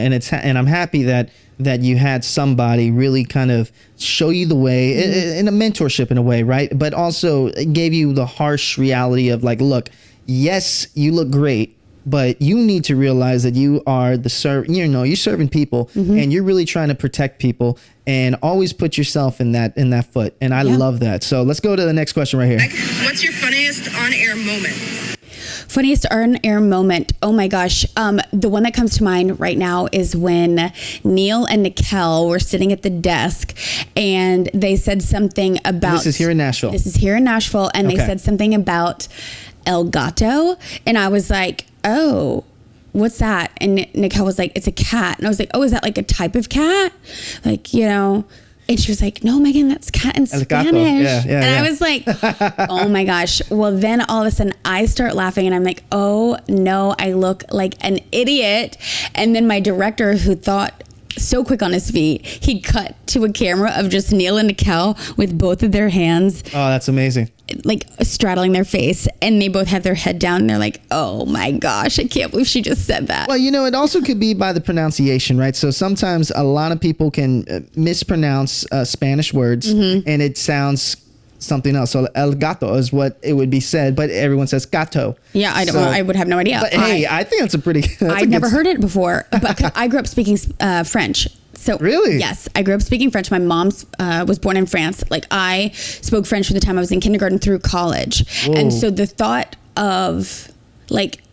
I'm happy that you had somebody really kind of show you the way in a mentorship in a way, right? But also gave you the harsh reality of like, look, yes, you look great, but you need to realize that you are you're serving people, and you're really trying to protect people, and always put yourself in that foot. And I love that. So let's go to the next question right here. What's your funniest on-air moment? Funniest on-air moment. Oh my gosh. The one that comes to mind right now is when Neil and Nikel were sitting at the desk, and they said something about... This is here in Nashville. And they said something about El Gato. And I was like, oh, what's that? And Nikel was like, it's a cat. And I was like, oh, is that like a type of cat? Like, And she was like, no, Meaghan, that's cat in Spanish. I was like, oh my gosh. Well, then all of a sudden I start laughing, and I'm like, oh no, I look like an idiot. And then my director, who thought so quick on his feet. He cut to a camera of just Neil and Nicole with both of their hands. Oh, that's amazing. Like straddling their face, and they both have their head down, and they're like, oh my gosh, I can't believe she just said that. Well, it also could be by the pronunciation, right? So sometimes a lot of people can mispronounce Spanish words, and it sounds something else. So el gato is what it would be said, but everyone says gato. Yeah, I would have no idea. But hey, I think that's a pretty... I'd never heard it before, but I grew up speaking French. So really? Yes, I grew up speaking French. My mom was born in France. Like I spoke French from the time I was in kindergarten through college. Whoa. And so the thought of like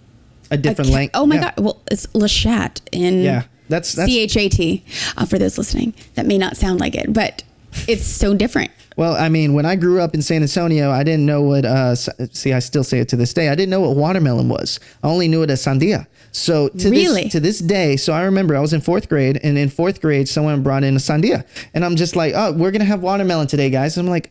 a different language. Oh my God. Well, it's Le Chat in that's CHAT for those listening. That may not sound like it, but it's so different. Well, I mean, when I grew up in San Antonio, I didn't know what, I still say it to this day. I didn't know what watermelon was. I only knew it as sandia. So to this day, so I remember I was in 4th grade, and in 4th grade, someone brought in a sandia, and I'm just like, oh, we're going to have watermelon today, guys. And I'm like,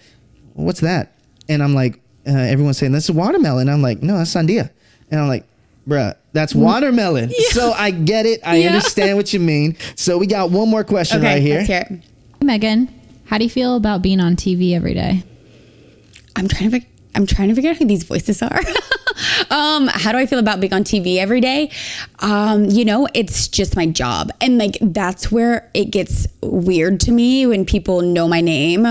what's that? And I'm like, everyone's saying, that's a watermelon. I'm like, no, that's sandia. And I'm like, bruh, that's watermelon. Yeah. So I get it. I understand what you mean. So we got one more question right here. Let's hear it. Meaghan, how do you feel about being on TV every day? I'm trying to figure out who these voices are. How do I feel about being on TV every day? It's just my job. And like, that's where it gets weird to me when people know my name,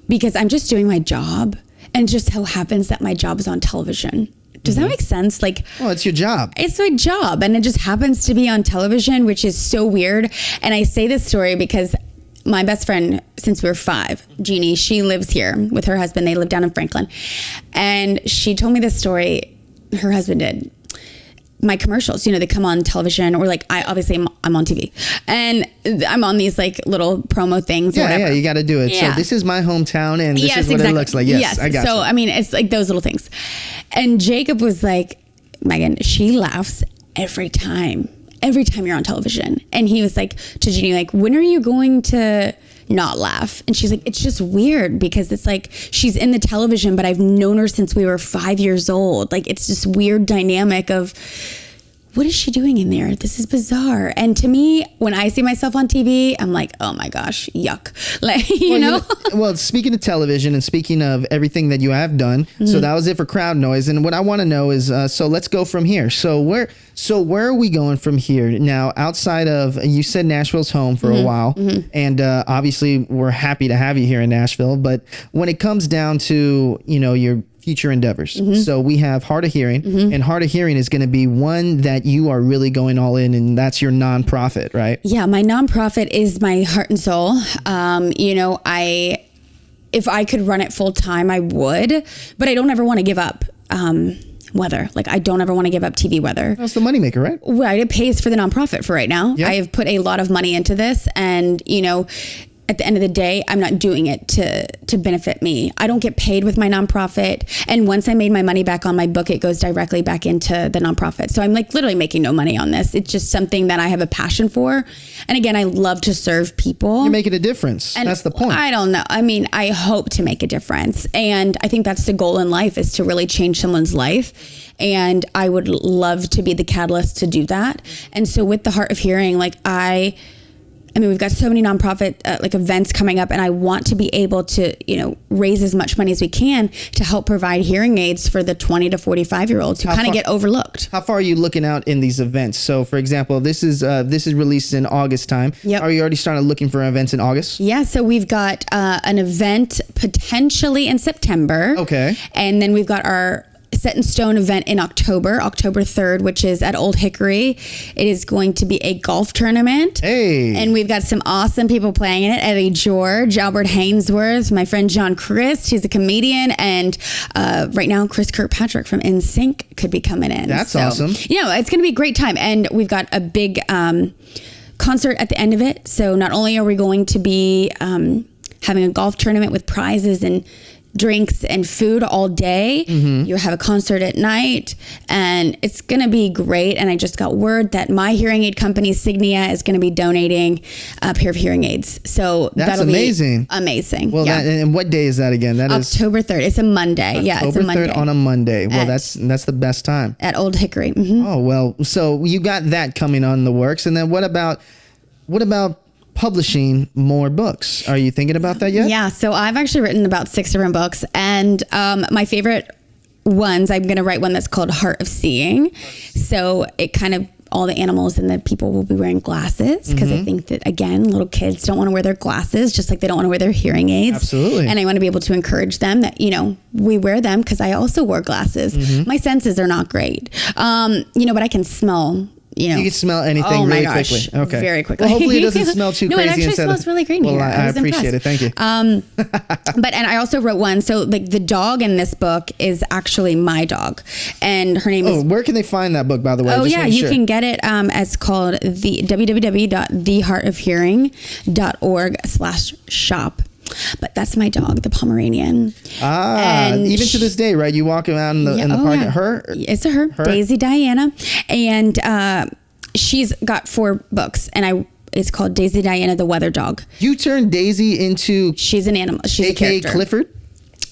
because I'm just doing my job. And it just so happens that my job is on television. Does that make sense? Like, well, it's your job. It's my job. And it just happens to be on television, which is so weird. And I say this story because my best friend since we were 5, Jeannie, she lives here with her husband. They live down in Franklin. And she told me this story, her husband did. My commercials, they come on television, or like I'm on TV, and I'm on these like little promo things. Yeah, or whatever. Yeah, you got to do it. Yeah. So this is my hometown, and this is what it looks like. Yes, I got So, I mean, it's like those little things. And Jacob was like, Meaghan, she laughs every time you're on television. And he was like to Jeannie, like, when are you going to not laugh? And she's like, it's just weird because it's like she's in the television, but I've known her since we were 5 years old. Like, it's this weird dynamic of, what is she doing in there? This is bizarre. And to me, when I see myself on TV, I'm like, oh my gosh, yuck. Like, you know? Well, speaking of television and speaking of everything that you have done, so that was it for crowd noise. And what I want to know is, so let's go from here. So where are we going from here? Now, outside of, you said Nashville's home for a while, and obviously we're happy to have you here in Nashville. But when it comes down to, your future endeavors. So we have Hard of Hearing, and Hard of Hearing is going to be one that you are really going all in, and that's your nonprofit, right? Yeah, my nonprofit is my heart and soul. If I could run it full time, I would, but I don't ever want to give up weather. Like, I don't ever want to give up TV weather. That's the moneymaker, right? Right. It pays for the nonprofit for right now. Yep. I have put a lot of money into this, and, at the end of the day, I'm not doing it to benefit me. I don't get paid with my nonprofit. And once I made my money back on my book, it goes directly back into the nonprofit. So I'm like literally making no money on this. It's just something that I have a passion for. And again, I love to serve people. You're making a difference. And that's the point. I don't know. I mean, I hope to make a difference. And I think that's the goal in life, is to really change someone's life. And I would love to be the catalyst to do that. And so with the Heart of Hearing, like I mean, we've got so many nonprofit events coming up, and I want to be able to, raise as much money as we can to help provide hearing aids for the 20 to 45-year-olds who kind of get overlooked. How far are you looking out in these events? So, for example, this is released in August time. Yep. Are you already started looking for events in August? Yeah, so we've got an event potentially in September. Okay. And then we've got our Set in Stone event in October 3rd, which is at Old Hickory. It is going to be a golf tournament. Hey. And we've got some awesome people playing in it. Eddie George, Albert Hainsworth, my friend John Christ, he's a comedian. And right now, Chris Kirkpatrick from NSYNC could be coming in. That's awesome. It's going to be a great time. And we've got a big concert at the end of it. So not only are we going to be having a golf tournament with prizes and drinks and food all day. You have a concert at night, and it's going to be great. And I just got word that my hearing aid company, Signia, is going to be donating a pair of hearing aids. So that'll be amazing. Well, and what day is that again? That is October 3rd. It's a Monday. It's a Monday. 3rd on a Monday. Well, that's the best time. At Old Hickory. Oh, well, so you got that coming on the works. And then what about publishing more books. Are you thinking about that yet? Yeah. So I've actually written about 6 different books, and my favorite ones, I'm going to write one that's called Heart of Seeing. So it kind of, all the animals and the people will be wearing glasses, because I think that, again, little kids don't want to wear their glasses, just like they don't want to wear their hearing aids. Absolutely. And I want to be able to encourage them that, we wear them, because I also wore glasses. My senses are not great. But I can smell. You can smell anything really quickly. Okay. Very quickly. Well, hopefully it doesn't smell too no, crazy. No, it actually smells really great in here. I appreciate it. Thank you. And I also wrote one. So like the dog in this book is actually my dog, and her name is. Where can they find that book, by the way? Oh, yeah. You can get it it's called the www.theheartofhearing.org/shop. But that's my dog, the Pomeranian. And even to this day, right? You walk around in the park. Yeah. It's her, Daisy Diana. And she's got 4 books, and it's called Daisy Diana, the Weather Dog. You turned Daisy into... She's an animal. She's a character. Clifford?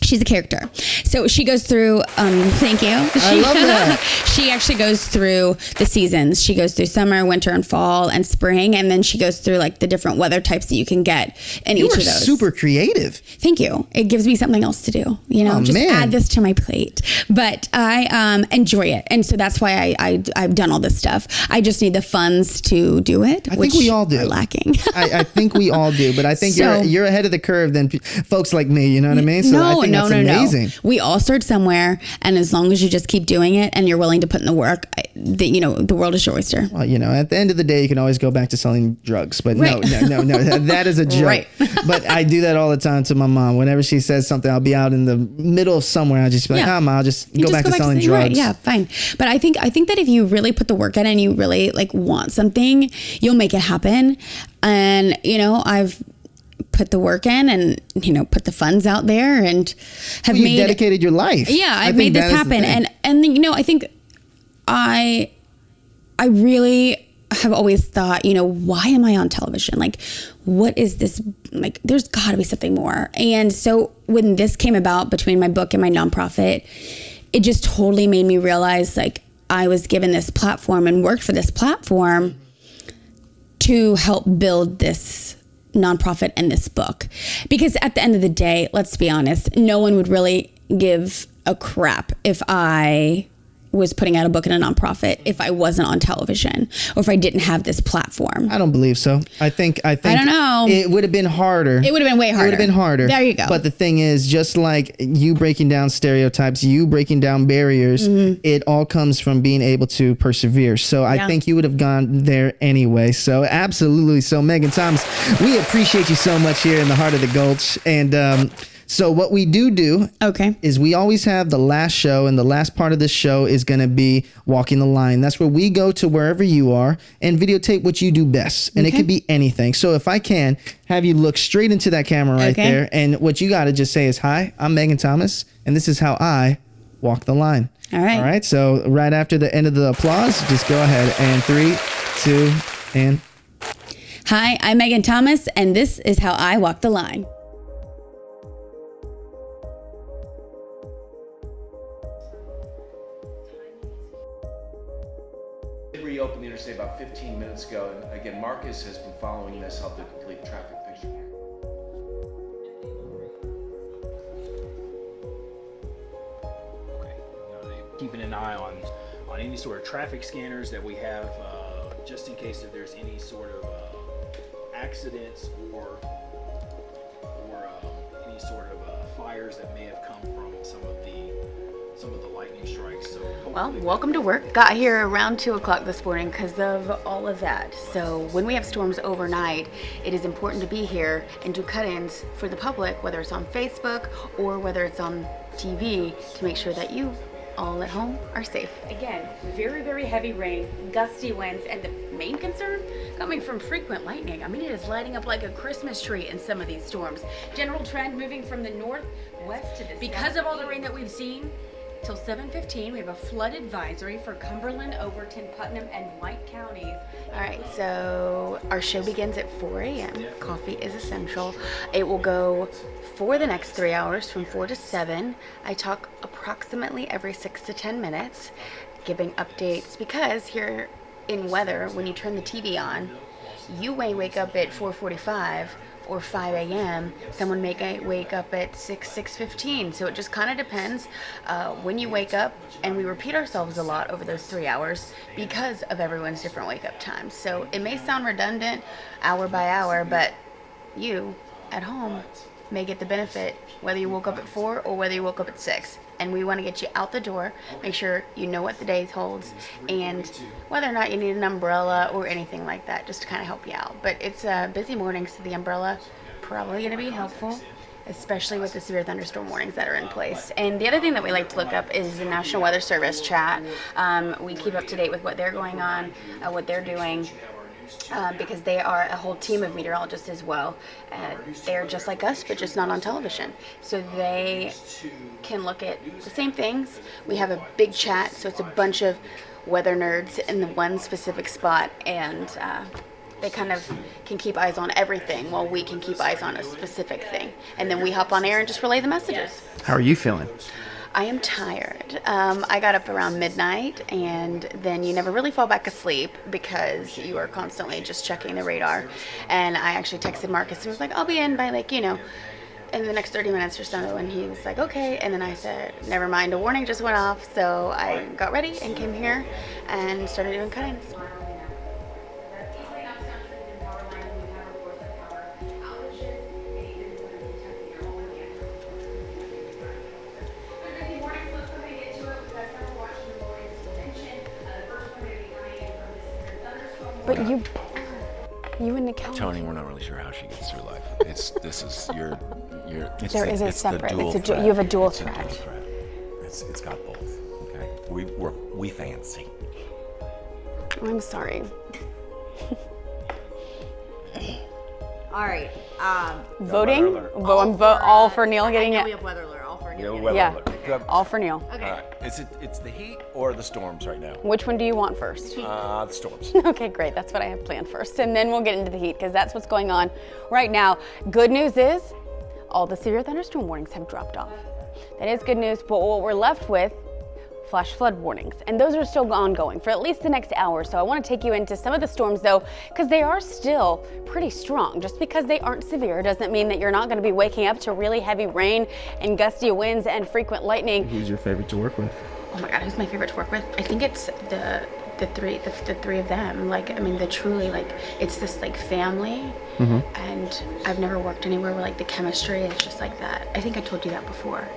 She's a character. So she goes through, thank you. I love that. She actually goes through the seasons. She goes through summer, winter, and fall, and spring. And then she goes through like the different weather types that you can get in each of those. You are super creative. Thank you. It gives me something else to do. Just add this to my plate. But I enjoy it. And so that's why I've done all this stuff. I just need the funds to do it. I think we all do. Are lacking. I think we all do. But I think you're ahead of the curve than folks like me. You know what I mean? So no, I think that's amazing. No. We all start somewhere, and as long as you just keep doing it and you're willing to put in the work, the world is your oyster. Well, at the end of the day, you can always go back to selling drugs. But no, that is a joke. Right. But I do that all the time to my mom. Whenever she says something, I'll be out in the middle of somewhere. I'll just be like, Mom, I'll just go back to selling drugs. Right. Yeah, fine. But I think that if you really put the work in and you really want something, you'll make it happen. And I've put the work in and put the funds out there and have made dedicated your life. Yeah, I've made this happen. And I think I really have always thought, why am I on television? Like, what is this? Like, there's got to be something more. And so when this came about between my book and my nonprofit, it just totally made me realize, like, I was given this platform and worked for this platform to help build this nonprofit and this book. Because at the end of the day, let's be honest, no one would really give a crap if I was putting out a book in a nonprofit if I wasn't on television or if I didn't have this platform. I don't believe so. I think I don't know. It would have been harder. It would have been way harder. It would have been harder. There you go. But the thing is, just like you breaking down stereotypes, you breaking down barriers, it all comes from being able to persevere. So I think you would have gone there anyway. So absolutely. So Meaghan Thomas, we appreciate you so much here in the heart of the Gulch. And so what we do is we always have the last show, and the last part of this show is going to be Walking the Line. That's where we go to wherever you are and videotape what you do best. And it could be anything. So if I can have you look straight into that camera right there, and what you got to just say is, hi, I'm Meaghan Thomas, and this is how I walk the line. All right. All right. So right after the end of the applause, just go ahead. And 3, 2, and... Hi, I'm Meaghan Thomas, and this is how I walk the line. Reopened the interstate about 15 minutes ago, and again, Marcus has been following this, helped to complete traffic picture. Okay, keeping an eye on any sort of traffic scanners that we have, just in case if there's any sort of accidents or any sort of fires that may have come from some of the lightning strikes. So well, welcome to work. Got here around 2 o'clock this morning because of all of that. So when we have storms overnight, it is important to be here and do cut-ins for the public, whether it's on Facebook or whether it's on TV, to make sure that you all at home are safe. Again, very, very heavy rain, gusty winds, and the main concern coming from frequent lightning. I mean, it is lighting up like a Christmas tree in some of these storms. General trend moving from the northwest to the south. Because of all the rain that we've seen, till 7:15, we have a flood advisory for Cumberland, Overton, Putnam, and White counties. All right, so our show begins at 4 a.m. Coffee is essential. It will go for the next 3 hours from 4 to 7. I talk approximately every 6 to 10 minutes, giving updates, because here in weather, when you turn the TV on, you may wake up at 4:45 or 5 a.m. Someone may wake up at 6:15. So it just kind of depends when you wake up, and we repeat ourselves a lot over those 3 hours because of everyone's different wake up times. So it may sound redundant hour by hour, but you at home may get the benefit whether you woke up at 4 or whether you woke up at 6. And we want to get you out the door, make sure you know what the day holds, and whether or not you need an umbrella or anything like that, just to kind of help you out. But it's busy mornings, so the umbrella probably going to be helpful, especially with the severe thunderstorm warnings that are in place. And the other thing that we like to look up is the National Weather Service chat. We keep up to date with what they're going on, what they're doing. Because they are a whole team of meteorologists as well. They're just like us, but just not on television. So they can look at the same things. We have a big chat, so it's a bunch of weather nerds in the one specific spot, and they kind of can keep eyes on everything while we can keep eyes on a specific thing. And then we hop on air and just relay the messages. How are you feeling? I am tired. I got up around midnight, and then you never really fall back asleep because you are constantly just checking the radar. And I actually texted Marcus and was like, I'll be in by in the next 30 minutes or so. And he was like, okay. And then I said, never mind, a warning just went off. So I got ready and came here and started doing cuttings. But you and Nicole. Tony, we're not really sure how she gets through life. There is a separate. You have a dual threat. It's got both. Okay, we fancy. I'm sorry. All right. Voting. All for Neil getting it. We have weather alert. All for Neil. All for Neil. Okay. All right. It's the heat or the storms right now? Which one do you want first? The storms. Okay, great. That's what I have planned first. And then we'll get into the heat because that's what's going on right now. Good news is all the severe thunderstorm warnings have dropped off. That is good news, but what we're left with, flash flood warnings. And those are still ongoing for at least the next hour. So I want to take you into some of the storms though, because they are still pretty strong. Just because they aren't severe doesn't mean that you're not going to be waking up to really heavy rain and gusty winds and frequent lightning. Who's your favorite to work with? Oh my God, who's my favorite to work with? I think it's the three of them. They're truly it's this family. Mm-hmm. And I've never worked anywhere where the chemistry is just like that. I think I told you that before.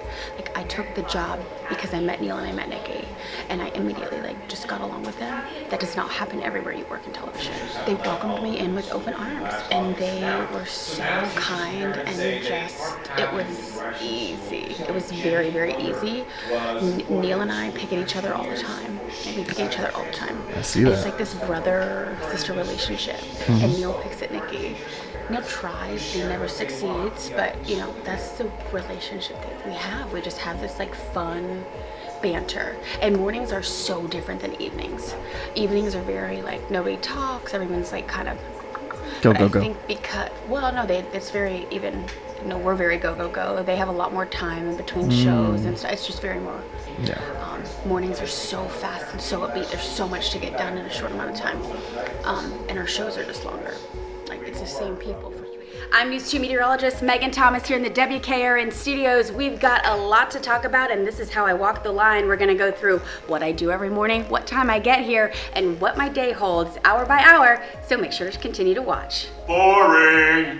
I took the job because I met Neil and I met Nikki, and I immediately just got along with them. That does not happen everywhere you work in television. They welcomed me in with open arms, and they were so kind, and it was easy. It was very, very easy. Neil and I pick at each other all the time. We pick at each other all the time. I see that. It's like this brother-sister relationship, mm-hmm. And Neil picks at Nikki. Neil tries, he never succeeds, but that's the relationship that we have. We just have this fun banter. And mornings are so different than evenings. Evenings are very nobody talks, everyone's kind of go. I think because it's very even. We're very go. They have a lot more time in between shows and stuff. It's just very more. Yeah. Mornings are so fast and so upbeat. There's so much to get done in a short amount of time, and our shows are just longer. It's the same people. I'm News 2 meteorologist Meaghan Thomas here in the WKRN studios. We've got a lot to talk about, and this is how I walk the line. We're going to go through what I do every morning, what time I get here, and what my day holds hour by hour. So make sure to continue to watch. Boring.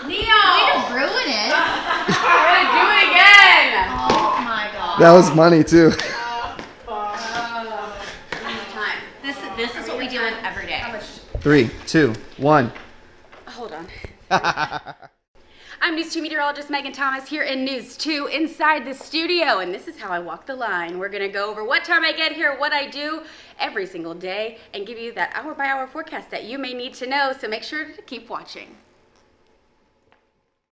Neil! Way to ruin it. I'm going to do it again. Oh my God. That was funny too. Time. This is what we deal with every day. 3, 2, 1. Hold on. I'm News 2 meteorologist Meaghan Thomas here in News 2 inside the studio, and this is how I walk the line. We're going to go over what time I get here, what I do every single day, and give you that hour by hour forecast that you may need to know, so make sure to keep watching.